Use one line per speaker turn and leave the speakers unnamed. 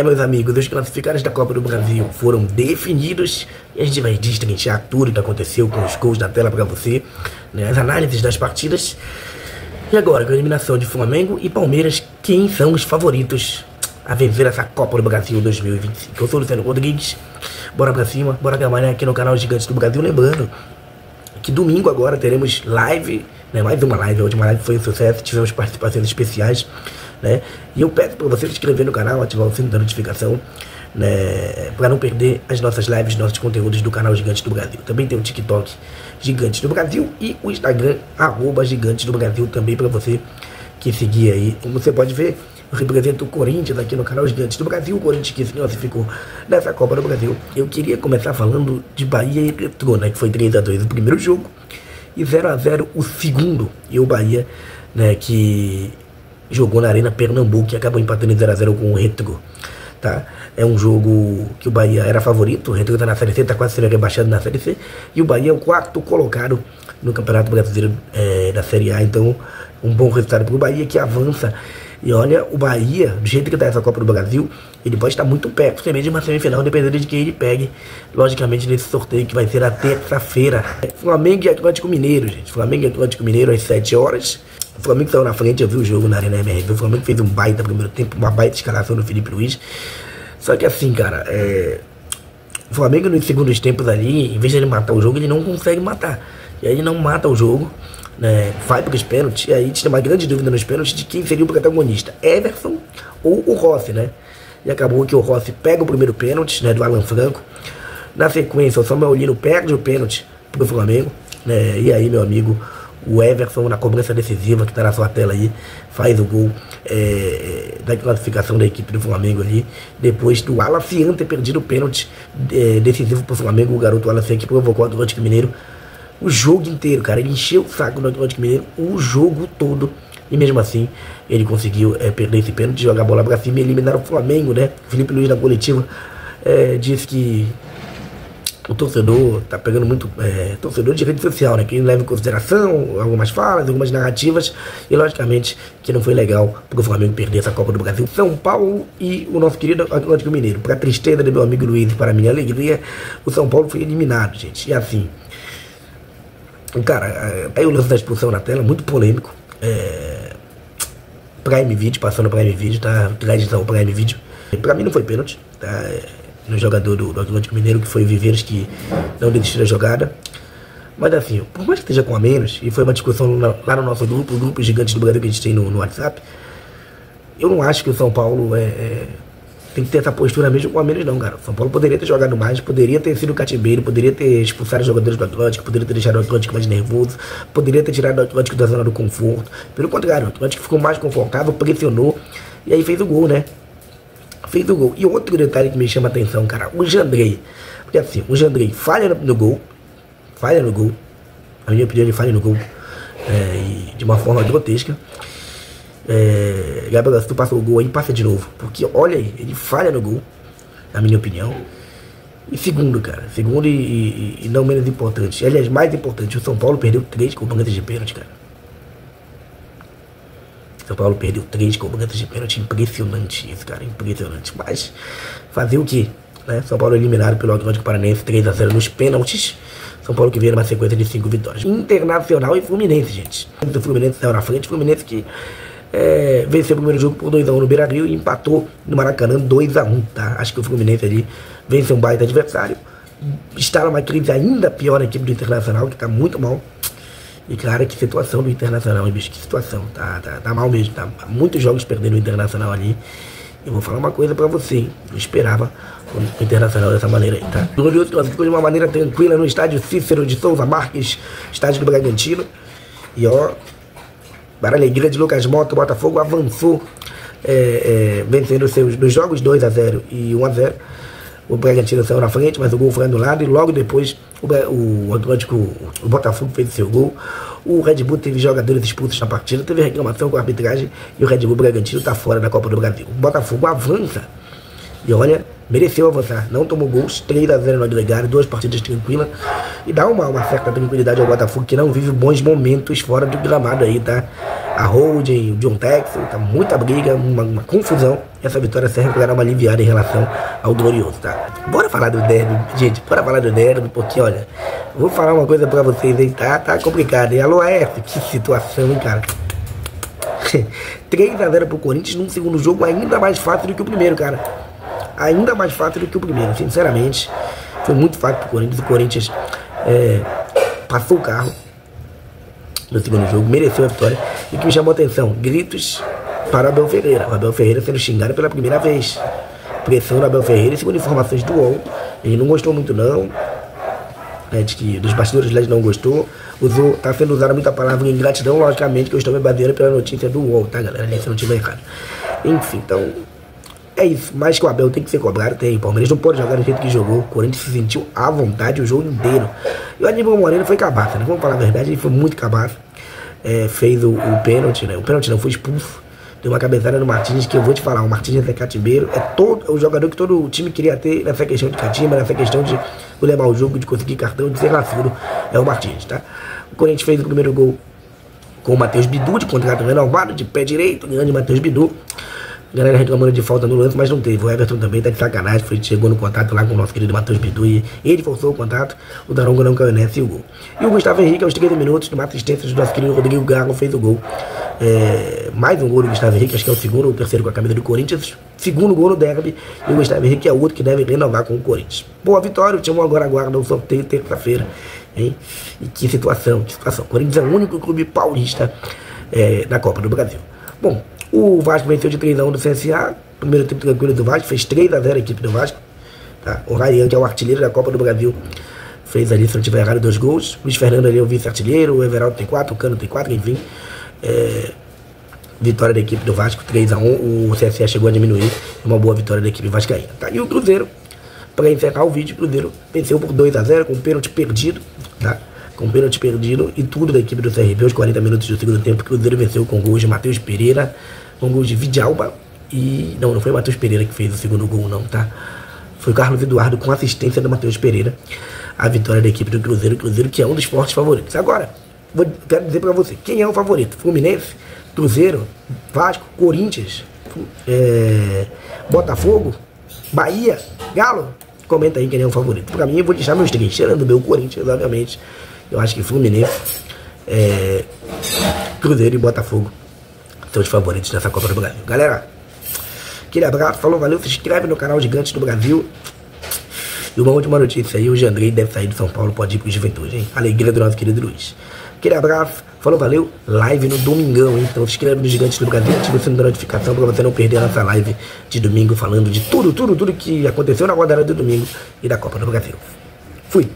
Meus amigos, os classificados da Copa do Brasil foram definidos e a gente vai destrinchar tudo que aconteceu com os gols na tela para você, né, as análises das partidas. E agora, com a eliminação de Flamengo e Palmeiras, quem são os favoritos a vencer essa Copa do Brasil 2025? Eu sou o Luciano Rodrigues, bora pra cima, bora trabalhar aqui no canal Gigantes do Brasil. Lembrando que domingo agora teremos live, né, mais uma live, a última live foi um sucesso, tivemos participações especiais, né, e eu peço para você se inscrever no canal, ativar o sino da notificação, né, para não perder as nossas lives, nossos conteúdos do canal Gigantes do Brasil. Também tem o TikTok Gigantes do Brasil e o Instagram @Gigantes do Brasil também para você que seguir aí. Como você pode ver, eu represento o Corinthians aqui no canal Gigantes do Brasil, o Corinthians que se classificou nessa Copa do Brasil. Eu queria começar falando de Bahia e Retrô, né, que foi 3-2 o primeiro jogo e 0-0 o segundo. E o Bahia, né, que jogou na Arena Pernambuco e acabou empatando em 0-0 com o Retrô. Tá? É um jogo que o Bahia era favorito, o Retrô está na Série C, está quase sendo rebaixado na Série C, e o Bahia é o quarto colocado no Campeonato Brasileiro da Série A, então um bom resultado para o Bahia que avança. E olha, o Bahia, do jeito que está essa Copa do Brasil, ele pode estar muito perto também de uma semifinal, dependendo de quem ele pegue, logicamente, nesse sorteio que vai ser na terça-feira. Flamengo e Atlético Mineiro, gente. Flamengo e Atlético Mineiro às 7 horas. O Flamengo saiu na frente, eu vi o jogo na Arena MRV. O Flamengo fez um baita primeiro tempo, uma baita escalação do Felipe Luiz. Só que assim, cara, o Flamengo nos segundos tempos ali, em vez de ele matar o jogo, ele não consegue matar. E aí ele não mata o jogo, né, vai para os pênaltis, e aí tinha uma grande dúvida nos pênaltis de quem seria o protagonista, Everson ou o Rossi, né? E acabou que o Rossi pega o primeiro pênalti, né, do Alan Franco. Na sequência, o Samuel Lino perde o pênalti pro Flamengo, né? E aí, meu amigo, o Everson, na cobrança decisiva, que está na sua tela aí, faz o gol da classificação da equipe do Flamengo ali. Depois do Alan Fian ter perdido o pênalti decisivo pro Flamengo, o garoto Alan Fian que provocou o Atlético Mineiro o jogo inteiro, cara. Ele encheu o saco do Atlético Mineiro o jogo todo. E mesmo assim, ele conseguiu perder esse pênalti, jogar a bola pra cima e eliminar o Flamengo, né? Felipe Luiz na coletiva disse que o torcedor tá pegando muito, torcedor de rede social, né? Que leva em consideração algumas falas, algumas narrativas. E logicamente que não foi legal pro Flamengo perder essa Copa do Brasil. São Paulo e o nosso querido Atlético Mineiro. Pra tristeza do meu amigo Luiz e para a minha alegria, o São Paulo foi eliminado, gente. E assim, cara, aí o lance da expulsão na tela, muito polêmico. Prime Video, passando Prime Video, tá? Tradição Prime Video. Pra mim não foi pênalti, tá? No jogador do Atlético Mineiro, que foi o Viveiros, que não desistiu da jogada. Mas assim, por mais que esteja com a menos, e foi uma discussão lá no nosso grupo, o grupo Gigantes do Brasil que a gente tem no WhatsApp, eu não acho que o São Paulo tem que ter essa postura mesmo com a menos não, cara. O São Paulo poderia ter jogado mais, poderia ter sido cativeiro, poderia ter expulsado os jogadores do Atlético, poderia ter deixado o Atlético mais nervoso, poderia ter tirado o Atlético da zona do conforto. Pelo contrário, o Atlético ficou mais confortável, pressionou e aí fez o gol, né? Fez o gol. E outro detalhe que me chama a atenção, cara, o Jandrei. Porque assim, o Jandrei falha no gol, na minha opinião ele falha no gol, e de uma forma grotesca. Gabriel, se tu passa o gol aí, passa de novo. Porque olha aí, ele falha no gol, na minha opinião. E segundo, cara, segundo e não menos importante, aliás, mais importante, o São Paulo perdeu 3 cobranças de pênalti, cara. São Paulo perdeu 3 cobranças de pênalti, impressionante isso, cara, impressionante. Mas fazer o que, né? São Paulo eliminado pelo Atlético Paranaense 3-0 nos pênaltis. São Paulo que veio numa sequência de 5 vitórias. Internacional e Fluminense, gente. O Fluminense saiu na frente, o Fluminense que venceu o primeiro jogo por 2-1 no Beira-Rio e empatou no Maracanã 2-1, tá? Acho que o Fluminense ali venceu um baita adversário. Está numa crise ainda pior na equipe do Internacional, que tá muito mal. E cara, que situação do Internacional, hein, bicho? Que situação, tá mal mesmo, tá? Muitos jogos perdendo o Internacional ali. Eu vou falar uma coisa pra você, hein? Eu esperava o Internacional dessa maneira aí, tá? O Glorioso classificou de uma maneira tranquila no estádio Cícero de Souza Marques, estádio do Bragantino. E ó, para a alegria de Lucas Mota, o Botafogo avançou, vencendo nos jogos 2-0 e 1-0. O Bragantino saiu na frente, mas o gol foi anulado e logo depois o Botafogo fez o seu gol. O Red Bull teve jogadores expulsos na partida, teve reclamação com a arbitragem e o Red Bull Bragantino está fora da Copa do Brasil. O Botafogo avança e olha, mereceu avançar, não tomou gols, 3-0 no agregado, 2 partidas tranquilas e dá uma certa tranquilidade ao Botafogo que não vive bons momentos fora do gramado aí, tá? a Holding, o John Texel, tá muita briga, uma confusão. Essa vitória serve para dar uma aliviada em relação ao Glorioso, tá? Bora falar do derby, gente, bora falar do derby, porque olha, vou falar uma coisa pra vocês aí, tá complicado, hein? Alô, Aécio, que situação, hein, cara? 3-0 pro Corinthians num segundo jogo ainda mais fácil do que o primeiro, cara. Ainda mais fácil do que o primeiro, sinceramente. Foi muito fácil pro Corinthians. O Corinthians passou o carro no segundo jogo, mereceu a vitória. E o que me chamou a atenção, gritos para Abel Ferreira. O Abel Ferreira sendo xingado pela primeira vez. Pressão do Abel Ferreira, e segundo informações do UOL, ele não gostou muito não. Dos bastidores ele não gostou. Tá sendo usada muita palavra ingratidão, logicamente, que eu estou me baseando pela notícia do UOL, tá, galera? Se eu não tiver errado. Enfim, então, é isso. Mas que o Abel tem que ser cobrado, tem. O Palmeiras não pode jogar do jeito que jogou. O Corinthians se sentiu à vontade o jogo inteiro. E o Aníbal Moreno foi cabaça, né? Vamos falar a verdade, ele foi muito cabaça. Fez o pênalti, né? O pênalti não, foi expulso. Deu uma cabeçada no Martins, que eu vou te falar, o Martins é catimbeiro, é o jogador que todo o time queria ter nessa questão de catimba, nessa questão de levar o jogo, de conseguir cartão, de ser laçudo, é o Martins, tá? O Corinthians fez o primeiro gol com o Matheus Bidu, de contrato renovado, de pé direito, grande Matheus Bidu. A galera reclamando de falta no lance, mas não teve. O Everton também tá de sacanagem, chegou no contato lá com o nosso querido Matheus Bidu e ele forçou o contato, o Daronco não caiu nessa e o gol. E o Gustavo Henrique, aos 30 minutos, numa assistência do nosso querido Rodrigo Galo, fez o gol. Mais um gol do Gustavo Henrique, acho que é o segundo ou o terceiro com a camisa do Corinthians. Segundo gol no derby, e o Gustavo Henrique é outro que deve renovar com o Corinthians. Boa vitória, o time agora aguarda o sorteio terça-feira, hein? E que situação, que situação. O Corinthians é o único clube paulista da Copa do Brasil. Bom, o Vasco venceu de 3-1 do CSA, primeiro tempo tranquilo do Vasco, fez 3-0 a equipe do Vasco. Tá? O Ryan, que é o artilheiro da Copa do Brasil, fez ali, se não tiver errado, 2 gols. O Luiz Fernando ali é o vice-artilheiro, o Everaldo tem 4, o Cano tem 4, enfim. Vitória da equipe do Vasco, 3-1, o CSA chegou a diminuir, uma boa vitória da equipe vascaína. Tá? E o Cruzeiro, para encerrar o vídeo, o Cruzeiro venceu por 2-0 com um pênalti perdido, tá? Com um pênalti perdido e tudo da equipe do CRB, aos 40 minutos do segundo tempo. O Cruzeiro venceu com gols de Matheus Pereira, com gols de Vidalba e... Não foi o Matheus Pereira que fez o segundo gol não, tá? Foi o Carlos Eduardo com assistência do Matheus Pereira, a vitória da equipe do Cruzeiro. O Cruzeiro que é um dos fortes favoritos. Agora, quero dizer pra você, quem é o favorito? Fluminense, Cruzeiro, Vasco, Corinthians, Botafogo, Bahia, Galo? Comenta aí quem é o favorito. Pra mim, eu vou deixar meus 3, tirando o meu Corinthians, obviamente. Eu acho que Fluminense, Cruzeiro e Botafogo são os favoritos dessa Copa do Brasil. Galera, aquele abraço, falou, valeu, se inscreve no canal Gigantes do Brasil. E uma última notícia aí, o Jandrei deve sair de São Paulo, pode ir pro Juventude, hein? Alegria do nosso querido Luiz. Aquele abraço, falou, valeu, live no domingão, hein? Então se inscreve no Gigantes do Brasil, ativa o sininho da notificação pra você não perder a nossa live de domingo, falando de tudo que aconteceu na rodada do domingo e da Copa do Brasil. Fui!